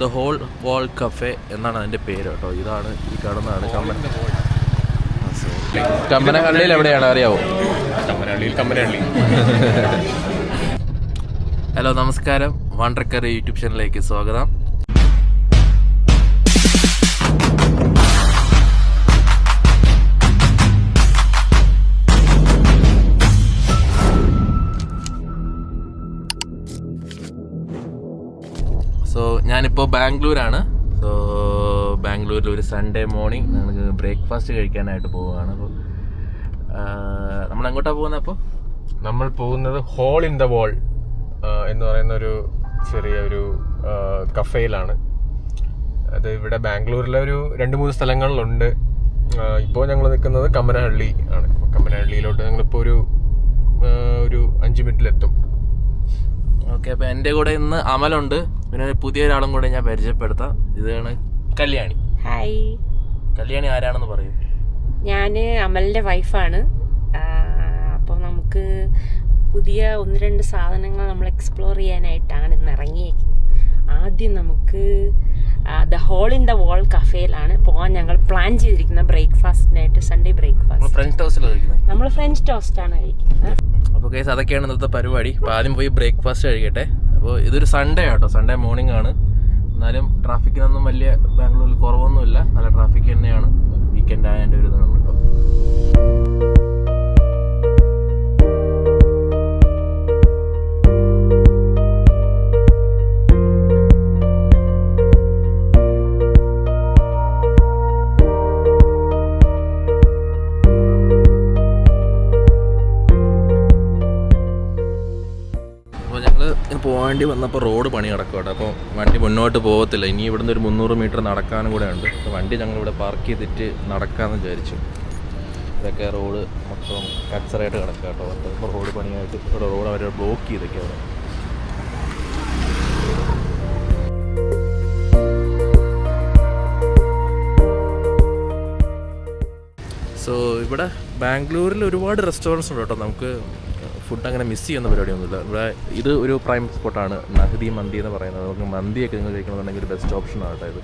The whole wall cafe എന്നാണ് അതിൻ്റെ പേര് കേട്ടോ. ഇതാണ് ഈ കാണുന്നതാണ് കമ്മനഹള്ളിയിൽ എവിടെയാണ് അറിയാവോ? കമ്മനഹള്ളി. ഹലോ, നമസ്കാരം. വണ്ടർക്കറി യൂട്യൂബ് ചാനലിലേക്ക് സ്വാഗതം. സോ ഞാനിപ്പോൾ ബാംഗ്ലൂരാണ്. സോ ബാംഗ്ലൂരിൽ ഒരു സൺഡേ മോർണിംഗ് നമുക്ക് ബ്രേക്ക്ഫാസ്റ്റ് കഴിക്കാനായിട്ട് പോവുകയാണ്. അപ്പോൾ നമ്മൾ എങ്ങോട്ടാണ് പോകുന്നത്? അപ്പോൾ നമ്മൾ പോകുന്നത് ഹോൾ ഇൻ ദ വാൾ എന്ന് പറയുന്ന ഒരു ചെറിയൊരു കഫേയിലാണ്. അത് ഇവിടെ ബാംഗ്ലൂരിലെ ഒരു 2-3 സ്ഥലങ്ങളിലുണ്ട്. ഇപ്പോൾ ഞങ്ങൾ നിൽക്കുന്നത് കമ്മനഹള്ളി ആണ്. കമ്മനഹള്ളിയിലോട്ട് ഞങ്ങളിപ്പോൾ ഒരു 5 മിനിറ്റിലെത്തും. ഓക്കെ. അപ്പോൾ എൻ്റെ കൂടെ ഇന്ന് അമലുണ്ട്, പിന്നെ പുതിയൊരാളും കൂടെ ഞാൻ പരിചയപ്പെടുത്താം. ഇതാണ് കല്യാണി. ഹായ്. കല്യാണി ആരാണെന്ന് പറയൂ. ഞാൻ അമലിൻ്റെ വൈഫാണ്. അപ്പോൾ നമുക്ക് പുതിയ 1-2 സാധനങ്ങൾ നമ്മൾ എക്സ്പ്ലോർ ചെയ്യാനായിട്ടാണ് ഇന്ന് ഇറങ്ങിയേക്കുന്നത്. ആദ്യം നമുക്ക് the hole in the wall കഫേയിലാണ് പോകാൻ ഞങ്ങൾ പ്ലാൻ ചെയ്തിരിക്കുന്നത്. ബ്രേക്ക്ഫാസ്റ്റിനായിട്ട് സൺഡേ ബ്രേക്ക്ഫാസ്റ്റ് ഫ്രഞ്ച് ടോസ്റ്റിലാണ് കഴിക്കുന്നത്. നമ്മൾ ഫ്രഞ്ച് ടോസ്റ്റാണ് കഴിക്കുന്നത്. അപ്പോൾ കേസ് അതൊക്കെയാണ് ഇന്നത്തെ പരിപാടി. അപ്പോൾ ആദ്യം പോയി ബ്രേക്ക്ഫാസ്റ്റ് കഴിക്കട്ടെ. അപ്പോൾ ഇതൊരു സൺഡേ ആട്ടോ, സൺഡേ മോർണിംഗ് ആണ്. എന്നാലും ട്രാഫിക്കിനൊന്നും വലിയ ബാംഗ്ലൂരിൽ കുറവൊന്നുമില്ല, നല്ല ട്രാഫിക് തന്നെയാണ്. വീക്കെൻഡ് ആയതിൻ്റെ ഒരു ഇതാണ് കേട്ടോ. പോകേണ്ടി വന്നപ്പോൾ റോഡ് പണി നടക്കും കേട്ടോ. അപ്പോൾ വണ്ടി മുന്നോട്ട് പോകത്തില്ല. ഇനി ഇവിടുന്ന് ഒരു 300 മീറ്റർ നടക്കാനും കൂടെ ഉണ്ട്. അപ്പോൾ വണ്ടി ഞങ്ങളിവിടെ പാർക്ക് ചെയ്തിട്ട് നടക്കാമെന്ന് വിചാരിച്ചു. ഇതൊക്കെ റോഡ് മൊത്തം കച്ചറായിട്ട് കിടക്കുക കേട്ടോ. അപ്പോൾ റോഡ് പണിയായിട്ട് ഇവിടെ റോഡ് അവർ ബ്ലോക്ക് ചെയ്തൊക്കെയാണ്. സോ ഇവിടെ ബാംഗ്ലൂരിൽ ഒരുപാട് റെസ്റ്റോറൻറ്റ്സ് ഉണ്ട് കേട്ടോ. നമുക്ക് ഫുഡ് അങ്ങനെ മിസ് ചെയ്യുന്ന പരിപാടിയൊന്നുമില്ല. ഇവിടെ ഇത് ഒരു പ്രൈം സ്പോട്ടാണ്, നഹ്ദി മന്തി എന്ന് പറയുന്നത്. നമുക്ക് മന്തിയൊക്കെ നിങ്ങൾ കഴിക്കണമെന്നുണ്ടെങ്കിൽ ഒരു ബെസ്റ്റ് ഓപ്ഷനാണ് കേട്ടോ.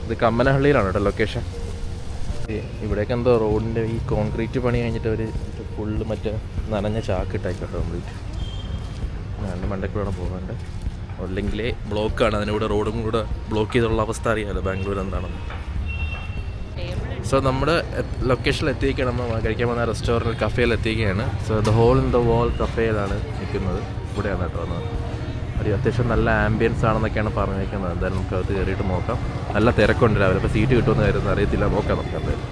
ഇത് കമ്മനഹള്ളിയിലാണ് കേട്ടോ ലൊക്കേഷൻ. ഇവിടെയൊക്കെ എന്തോ റോഡിൻ്റെ ഈ കോൺക്രീറ്റ് പണി കഴിഞ്ഞിട്ട് അവർ ഫുള്ള് മറ്റേ നനഞ്ഞ ചാക്കിട്ടായിക്കോട്ടെ കംപ്ലീറ്റ്. രണ്ട് മണ്ടയ്ക്കൂടെ പോകാണ്ട്, അല്ലെങ്കിലേ ബ്ലോക്കാണ്. അതിനൂടെ റോഡും കൂടെ ബ്ലോക്ക് ചെയ്തുള്ള അവസ്ഥ അറിയാമല്ലോ ബാംഗ്ലൂർ എന്താണെന്ന്. സോ നമ്മുടെ ലൊക്കേഷനിൽ എത്തിയിരിക്കുകയാണ്. നമ്മൾ കഴിക്കാൻ വന്ന റെസ്റ്റോറൻറ്റ് കഫേയിൽ എത്തിയിരിക്കുകയാണ്. So the hole in the wall കഫേയിലാണ് നിൽക്കുന്നത്. ഇവിടെയാണ് കേട്ടോ വന്നത്. ഒരു അത്യാവശ്യം നല്ല ആംബിയൻസ് ആണെന്നൊക്കെയാണ് പറഞ്ഞിരിക്കുന്നത്. എന്തായാലും നമുക്ക് അത് കയറിയിട്ട് നോക്കാം. നല്ല തിരക്കുണ്ട് രാവിലെ. അപ്പോൾ സീറ്റ് കിട്ടുമെന്ന് കാര്യമൊന്നും അറിയത്തില്ല. നോക്കാം നമുക്ക് എന്തായാലും.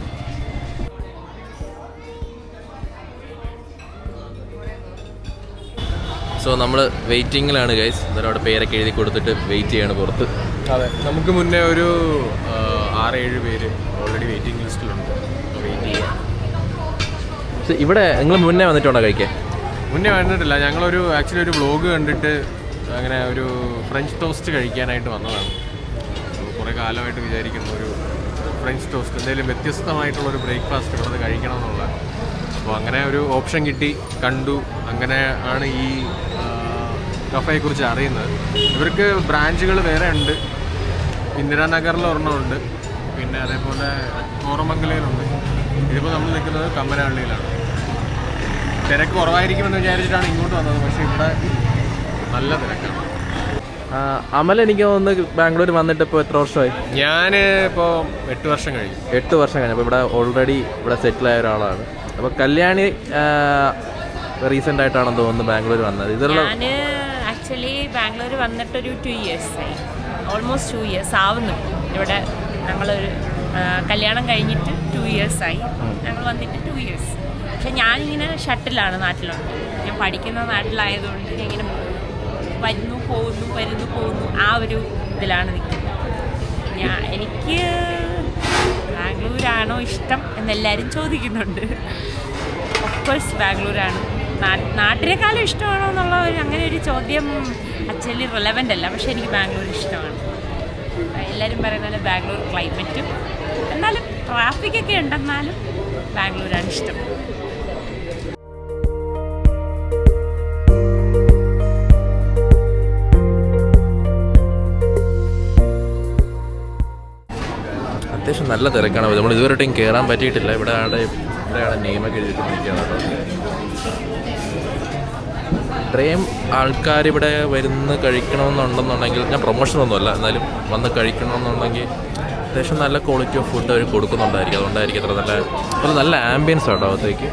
സോ നമ്മൾ വെയിറ്റിങ്ങിലാണ് ഗൈസ്. എന്തായാലും അവിടെ പേരൊക്കെ എഴുതി കൊടുത്തിട്ട് വെയിറ്റ് ചെയ്യാണ് പുറത്ത്. അതെ, നമുക്ക് മുന്നേ ഒരു 6-7 പേര് ഓൾറെഡി വെയിറ്റിംഗ് ലിസ്റ്റിലുണ്ട്. വെയിറ്റ് ചെയ്യാം. ഇവിടെ നിങ്ങൾ മുന്നേ വന്നിട്ടുണ്ടോ കഴിക്കാൻ? മുന്നേ വന്നിട്ടില്ല. ഞങ്ങളൊരു ആക്ച്വലി ഒരു വ്ളോഗ് കണ്ടിട്ട് അങ്ങനെ ഒരു ഫ്രഞ്ച് ടോസ്റ്റ് കഴിക്കാനായിട്ട് വന്നതാണ്. കുറേ കാലമായിട്ട് വിചാരിക്കുന്ന ഒരു ഫ്രഞ്ച് ടോസ്റ്റ്, എന്തെങ്കിലും വ്യത്യസ്തമായിട്ടുള്ളൊരു ബ്രേക്ക്ഫാസ്റ്റ് ഇവിടെ കഴിക്കണം എന്നുള്ള. അപ്പോൾ അങ്ങനെ ഒരു ഓപ്ഷൻ കിട്ടി, കണ്ടു. അങ്ങനെ ആണ് ഈ കഫേയെക്കുറിച്ച് അറിയുന്നത്. ഇവർക്ക് ബ്രാഞ്ചുകൾ വേറെ ഉണ്ട്. ഇന്ദിരാനഗറിൽ ഒരെണ്ണമുണ്ട്, പിന്നെ അതേപോലെ കോറമംഗലയിലുണ്ട്. ഇതിപ്പോൾ നമ്മൾ നിൽക്കുന്നത് കമ്മനഹള്ളിയിലാണ്. തിരക്ക് കുറവായിരിക്കുമെന്ന് വിചാരിച്ചിട്ടാണ് ഇങ്ങോട്ട് വന്നത്. പക്ഷേ ഇവിടെ നല്ല തിരക്കാണ്. അമൽ എനിക്ക് തോന്നുന്നു ബാംഗ്ലൂർ വന്നിട്ട് ഇപ്പോൾ എത്ര വർഷമായി? ഞാൻ ഇപ്പോൾ 8 വർഷം കഴിഞ്ഞു. 8 വർഷം കഴിഞ്ഞു. അപ്പോൾ ഇവിടെ ഓൾറെഡി ഇവിടെ സെറ്റിലായ ഒരാളാണ്. അപ്പോൾ കല്യാണി റീസെൻ്റ് ആയിട്ടാണെന്ന് തോന്നുന്നു ബാംഗ്ലൂർ വന്നത്. ഞാൻ ആക്ച്വലി ബാംഗ്ലൂർ വന്നിട്ടൊരു 2 years ആയി. ഓൾമോസ്റ്റ് 2 years ആവുന്നു. ഇവിടെ ഞങ്ങളൊരു കല്യാണം കഴിഞ്ഞിട്ട് 2 years ആയി. ഞങ്ങൾ വന്നിട്ട് 2 years. പക്ഷെ ഞാനിങ്ങനെ ഷട്ടിലാണ്, നാട്ടിലുണ്ട്. ഞാൻ പഠിക്കുന്ന നാട്ടിലായതുകൊണ്ട് ഇങ്ങനെ വരുന്നു പോകുന്നു ആ ഒരു ഇതിലാണ് നിൽക്കുന്നത്. എനിക്ക് ബാംഗ്ലൂരാണോ ഇഷ്ടം എന്നെല്ലാവരും ചോദിക്കുന്നുണ്ട്. ഓഫ്കോഴ്സ് ബാംഗ്ലൂരാണ്. നാട്ടിനേക്കാളും ഇഷ്ടമാണോ എന്നുള്ള അങ്ങനെ ഒരു ചോദ്യം ആക്ച്വലി റിലവൻ്റ് അല്ല. പക്ഷെ എനിക്ക് ബാംഗ്ലൂർ ഇഷ്ടമാണ്. എല്ലാവരും പറയുന്ന പോലെ ബാംഗ്ലൂർ ക്ലൈമറ്റും എന്നാലും ട്രാഫിക്കൊക്കെ ഉണ്ടെന്നാലും ബാംഗ്ലൂരാണ് ഇഷ്ടം. നല്ല തിരക്കാണ്. നമ്മൾ ഇതുവരെയായിട്ടും കയറാൻ പറ്റിയിട്ടില്ല. ഇവിടെയാണ് നെയിമൊക്കെ എഴുതിക്കൊണ്ടിരിക്കുകയാണ് കേട്ടോ. ഇത്രയും ആൾക്കാരിവിടെ വരുന്ന് കഴിക്കണമെന്നുണ്ടെന്നുണ്ടെങ്കിൽ, ഞാൻ പ്രൊമോഷനൊന്നുമല്ല, എന്നാലും വന്ന് കഴിക്കണമെന്നുണ്ടെങ്കിൽ അത്യാവശ്യം നല്ല ക്വാളിറ്റി ഓഫ് ഫുഡ് അവർ കൊടുക്കുന്നുണ്ടായിരിക്കും. അതുകൊണ്ടായിരിക്കും അത്ര നല്ല ആംബിയൻസ് ആട്ടോ അകത്തേക്ക്.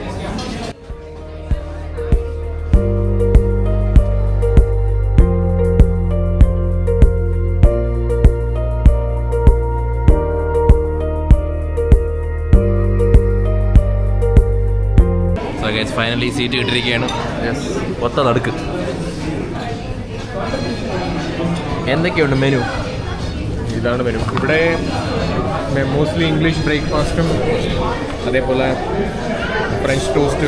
ഫൈനലി സീറ്റ് കിട്ടിയിരിക്കുകയാണ്. ഒത്ത നടുക്ക്. എന്തൊക്കെയുണ്ട് മെനു? ഇതാണ് മെനു. ഇവിടെ മോസ്റ്റ്ലി ഇംഗ്ലീഷ് ബ്രേക്ക്ഫാസ്റ്റും അതേപോലെ ഫ്രഞ്ച് ടോസ്റ്റ്,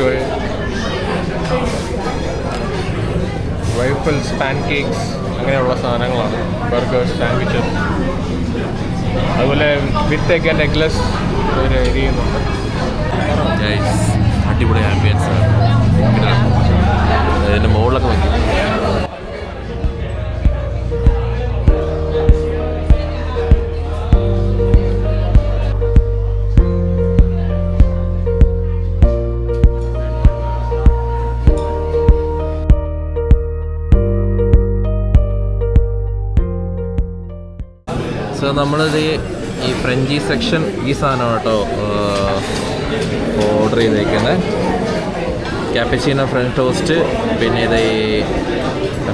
വൈഫിൾസ്, പാൻ കേക്ക്സ് അങ്ങനെയുള്ള സാധനങ്ങളാണ്. ബർഗേഴ്സ്, സാൻഡ്വിച്ചസ്, അതുപോലെ വിത്ത് എഗ് ആൻഡ് എഗ്ലെസ് ഒരു എരിയുന്നുണ്ട്. അടിപൊളി ആംബിയൻസ് ആണ്. അതിൻ്റെ മുകളിലൊക്കെ നോക്കി. സോ നമ്മളിത് ഈ ഫ്രഞ്ചി സെക്ഷൻ ഈ സാധനമാണ് കേട്ടോ ഓർഡർ ചെയ്തേക്കുന്നത്. ക്യാപ്പച്ചീനോ ഫ്രഞ്ച് ടോസ്റ്റ്, പിന്നെ ഇത് ഈ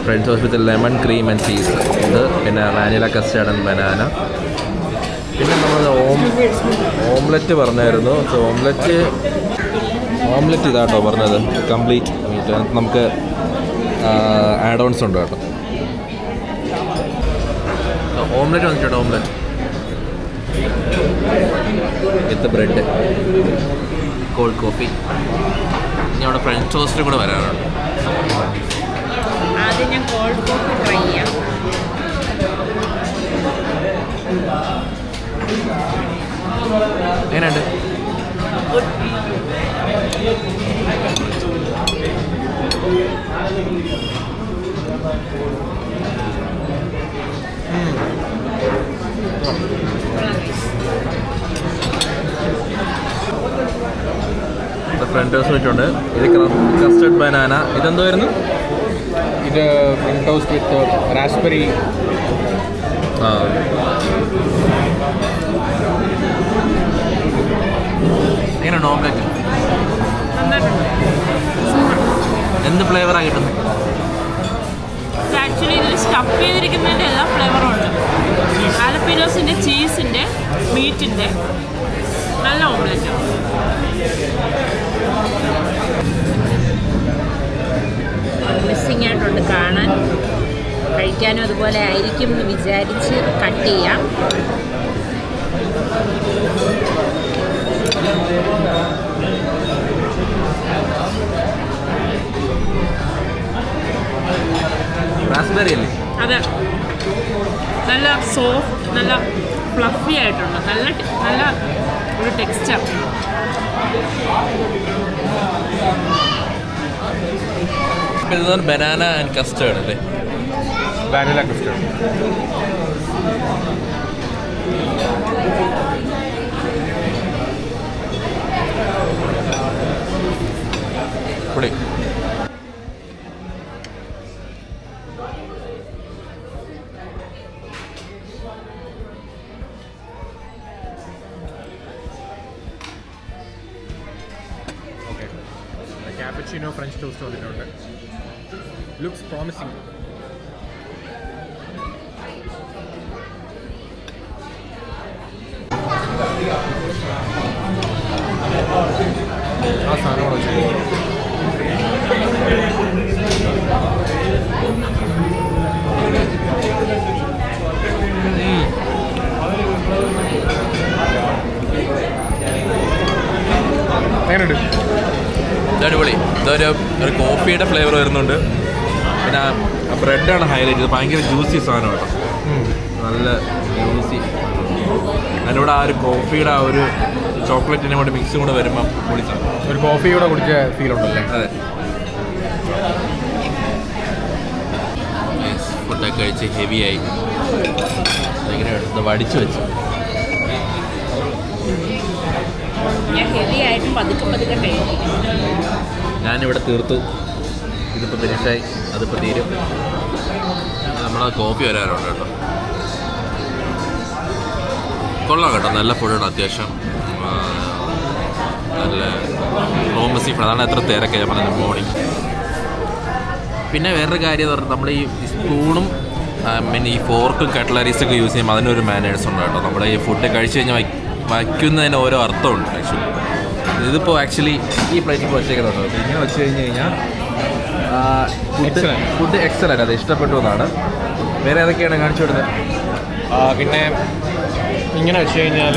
French toast with lemon cream and cheese ഇത്, പിന്നെ വാനില കസ്റ്റാർഡ് ആൻഡ് ബനാന. പിന്നെ നമ്മൾ ഓംലെറ്റ് പറഞ്ഞായിരുന്നു. സോ ഓംലെറ്റ് ഇതാട്ടോ പറഞ്ഞത്, കംപ്ലീറ്റ് മീറ്റ്. നമുക്ക് ആഡ് ഓൺസ് ഉണ്ട് കേട്ടോ. ഓംലെറ്റ് വന്നിട്ടുണ്ട്, omelette with bread, cold coffee. ഇനി അവിടെ ഫ്രഞ്ച് ടോസ്റ്റ് കൂടെ വരാനുണ്ട്. ആദ്യം ഞാൻ കോൾഡ് കോഫി ട്രൈ ചെയ്യാം. എങ്ങനെയുണ്ട്? ഫ്രണ്ട് ടോസ്റ്റ് വെച്ചിട്ടുണ്ട്. ഇത് കസ്റ്റർഡ് ബനാന. ഇതെന്തായിരുന്നു? ഇത് ഫ്രഞ്ച് ടോസ്റ്റ് വിത്ത് റാസ്ബെറി. എങ്ങനെയുണ്ട് ഓംലെറ്റ്? എന്ത് ഫ്ലേവറാണ് കിട്ടുന്നത്? ആക്ച്വലി ഇതിൽ സ്റ്റഫ് ചെയ്തിരിക്കുന്നതിൻ്റെ എല്ലാ ഫ്ലേവറും ഉണ്ട്. ആലപ്പീനോസിൻ്റെ, ചീസിൻ്റെ, മീറ്റിൻ്റെ നല്ല ഓംലെറ്റ്. മിസ്സിങ് ആയിട്ടുണ്ട് കാണാൻ. കഴിക്കാനും അതുപോലെ ആയിരിക്കും എന്ന് വിചാരിച്ച് കട്ട് ചെയ്യാം. റാസ്ബെറി അല്ലേ? അതെ, നല്ല സോഫ്റ്റ്, നല്ല ഫ്ലഫി ആയിട്ടുണ്ട്. നല്ല ഒരു ടെക്സ്ചർ. ഇതാണ് ബനാന ആൻഡ് കസ്റ്റേർഡ് അല്ലേ? Vanilla custard. പൊടി. ക്യാപ്പച്ചിനോ ഫ്രഞ്ച് ടോസ്റ്റ് വന്നിട്ടുണ്ട്. Looks promising. ആ സാധനങ്ങൾ വെച്ച് എങ്ങനെയുണ്ട്? അടിപൊളി. ഒരു കോഫിയുടെ ഫ്ലേവർ വരുന്നുണ്ട്. പിന്നെ ബ്രെഡാണ് ഹൈലൈറ്റ്. ഇത് ഭയങ്കര ജ്യൂസി സാധനം കേട്ടോ, നല്ല ജ്യൂസി. അതിനോട് ആ ഒരു കോഫിയുടെ ആ ഒരു ചോക്ലേറ്റിനെ കൂടെ മിക്സും കൂടെ വരുമ്പോൾ പൊളിച്ചാണ്. ഒരു കോഫി കൂടെ കുടിച്ച ഫീൽ ഉണ്ടല്ലേ? അതെ. ഫുഡൊക്കെ കഴിച്ച് ഹെവിയായി ഇങ്ങനെ എടുത്ത് വടിച്ചു വെച്ചു. ഞാൻ ഹെവി ആയിട്ടും പതുക്കെ പതുക്കെ കഴിക്കും. ഞാനിവിടെ തീർത്തു. ഇതിപ്പോൾ ഫിനിഷായി, അതിപ്പോൾ തീരും. നമ്മളെ കോഫി വരാറുണ്ട് കേട്ടോ. കൊള്ളാം കേട്ടോ, നല്ല ഫുഡാണ് അത്യാവശ്യം. നല്ല റോമസി ഫുഡ്, അതാണ് എത്ര തിരക്ക് ഞാൻ പറഞ്ഞത് മോർണിംഗ്. പിന്നെ വേറൊരു കാര്യം എന്ന് പറഞ്ഞാൽ നമ്മൾ ഈ സ്പൂണും ഈ ഫോർക്കും കട്ട്ലറീസൊക്കെ യൂസ് ചെയ്യുമ്പോൾ അതിനൊരു മാനേഴ്സ് ഉണ്ട് കേട്ടോ. നമ്മുടെ ഈ ഫുഡ് കഴിച്ച് കഴിഞ്ഞാൽ വയ്ക്കുന്നതിന് ഓരോ അർത്ഥമുണ്ട് ആക്ച്വലി. ഇതിപ്പോൾ ആക്ച്വലി ഈ പ്ലേറ്റ് ഇപ്പോൾ വെച്ചേക്കുന്നുണ്ടോ, ഇങ്ങനെ വെച്ച് കഴിഞ്ഞ് കഴിഞ്ഞാൽ ഫുഡ് എക്സലൻ്റ്, അത് ഇഷ്ടപ്പെട്ടു എന്നാണ്. വേറെ ഏതൊക്കെയാണ് കാണിച്ചു കൊടുത്തത്? പിന്നെ ഇങ്ങനെ വെച്ച് കഴിഞ്ഞാൽ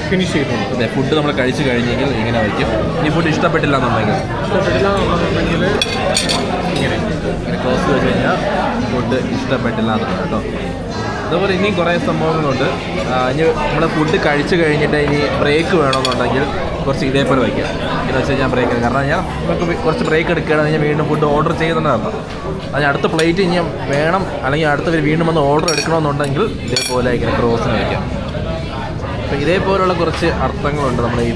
ഫിനിഷ് ചെയ്തിട്ടുണ്ട്. അതെ, ഫുഡ് നമ്മൾ കഴിച്ച് കഴിഞ്ഞെങ്കിൽ ഇങ്ങനെ വയ്ക്കും. ഈ ഫുഡ് ഇഷ്ടപ്പെട്ടില്ല എന്നുണ്ടെങ്കിൽ ഇങ്ങനെ ക്ലോസ് വെച്ച് കഴിഞ്ഞാൽ ഫുഡ് ഇഷ്ടപ്പെട്ടില്ല എന്നുള്ളത് കേട്ടോ. അതുപോലെ ഇനിയും കുറേ സംഭവങ്ങളുണ്ട്. ഇനി നമ്മൾ ഫുഡ് കഴിച്ച് കഴിഞ്ഞിട്ട് ഇനി ബ്രേക്ക് വേണമെന്നുണ്ടെങ്കിൽ കുറച്ച് ഇതേപോലെ വയ്ക്കാം. എന്ന് വെച്ച് കഴിഞ്ഞാൽ ബ്രേക്ക്, കാരണം ഞാൻ നമുക്ക് കുറച്ച് ബ്രേക്ക് എടുക്കുകയാണെങ്കിൽ വീണ്ടും ഫുഡ് ഓർഡർ ചെയ്യുന്നതാണ്. അതിന് അടുത്ത പ്ലേറ്റ് ഇനി വേണം, അല്ലെങ്കിൽ അടുത്തവർ വീണ്ടും വന്ന് ഓർഡർ എടുക്കണമെന്നുണ്ടെങ്കിൽ ഇതേപോലെ ഇങ്ങനെ ക്രോസിന് വയ്ക്കാം. അപ്പോൾ ഇതേപോലുള്ള കുറച്ച് അർത്ഥങ്ങളുണ്ട് നമ്മൾ ഈ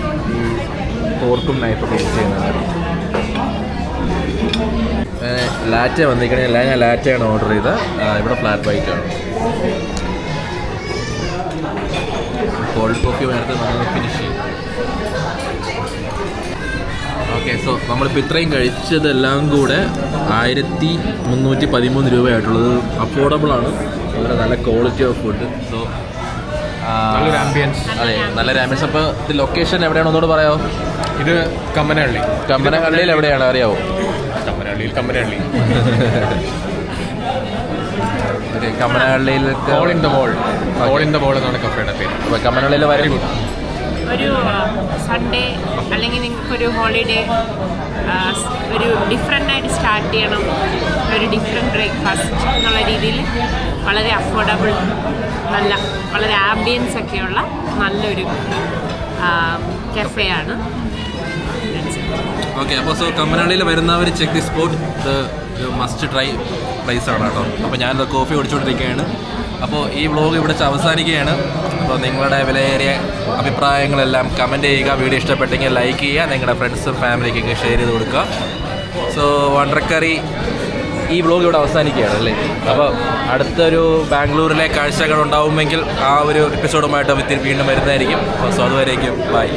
ഫോർക്കും നൈഫൊക്കെ യൂസ് ചെയ്യുന്നത്. ലാറ്റ വന്നിരിക്കണേ, ഞാൻ ലാറ്റയാണ് ഓർഡർ ചെയ്തത്. ഇവിടെ ഫ്ലാറ്റ് വൈറ്റ് ആണ്. കോൾഡ് കോഫി നേരത്തെ നമ്മൾ ഫിനിഷ് ചെയ്യും. ഓക്കെ, സോ നമ്മളിപ്പോൾ ഇത്രയും കഴിച്ചതെല്ലാം കൂടെ 1313 രൂപയായിട്ടുള്ളത്. അഫോർഡബിളാണ്, വളരെ നല്ല ക്വാളിറ്റി ഓഫ് ഫുഡ്. സോ നല്ലൊരു ആംബിയൻസ്. അതെ, നല്ലൊരു ആംബിയൻസ്. അപ്പോൾ ഇത് ലൊക്കേഷൻ എവിടെയാണ് ഒന്നുകൂടെ പറയാമോ? ഇത് കമ്മനഹള്ളി. കമ്മനഹള്ളിയിൽ എവിടെയാണ് അറിയാമോ? കമ്മനഹള്ളി ഓക്കെ, കമ്മനഹള്ളിയിൽ ഓൾ ഇൻ ദ ബോൾ എന്നാണ് കഫേയുടെ പേര്. അപ്പോൾ കമ്മനഹള്ളിയിൽ വരും. ഒരു സൺഡേ അല്ലെങ്കിൽ നിങ്ങൾക്കൊരു ഹോളിഡേ ഒരു ഡിഫറെൻ്റായിട്ട് സ്റ്റാർട്ട് ചെയ്യണം, ഒരു ഡിഫറെൻറ്റ് ബ്രേക്ക്ഫാസ്റ്റ് എന്നുള്ള രീതിയിൽ വളരെ അഫോർഡബിൾ, വളരെ ആംബിയൻസ് ഒക്കെയുള്ള നല്ലൊരു കഫേയാണ്. ഓക്കെ, അപ്പോൾ സോ കമ്മനഹള്ളിയിൽ വരുന്നവർ ചെക്ക് ദി സ്പോട്ട്, ഇത് മസ്റ്റ് ട്രൈ പ്ലേസ് ആണ് കേട്ടോ. അപ്പോൾ ഞാനത് കോഫി കുടിച്ചുകൊണ്ടിരിക്കുകയാണ്. അപ്പോൾ ഈ വ്ളോഗ് ഇവിടെ അവസാനിക്കുകയാണ്. അപ്പോൾ നിങ്ങളുടെ വിലയേറിയ അഭിപ്രായങ്ങളെല്ലാം കമൻറ്റ് ചെയ്യുക. വീഡിയോ ഇഷ്ടപ്പെട്ടെങ്കിൽ ലൈക്ക് ചെയ്യുക, നിങ്ങളുടെ ഫ്രണ്ട്സും ഫാമിലിക്കൊക്കെ ഷെയർ ചെയ്ത് കൊടുക്കുക. സോ വണ്ടർക്കറി ഈ വ്ളോഗ് ഇവിടെ അവസാനിക്കുകയാണ് അല്ലേ. അപ്പോൾ അടുത്തൊരു ബാംഗ്ലൂരിലെ കാഴ്ചകൾ ഉണ്ടാവുമെങ്കിൽ ആ ഒരു എപ്പിസോഡുമായിട്ട് വീണ്ടും വരുന്നതായിരിക്കും. സോ അതുവരേക്കും ബൈ.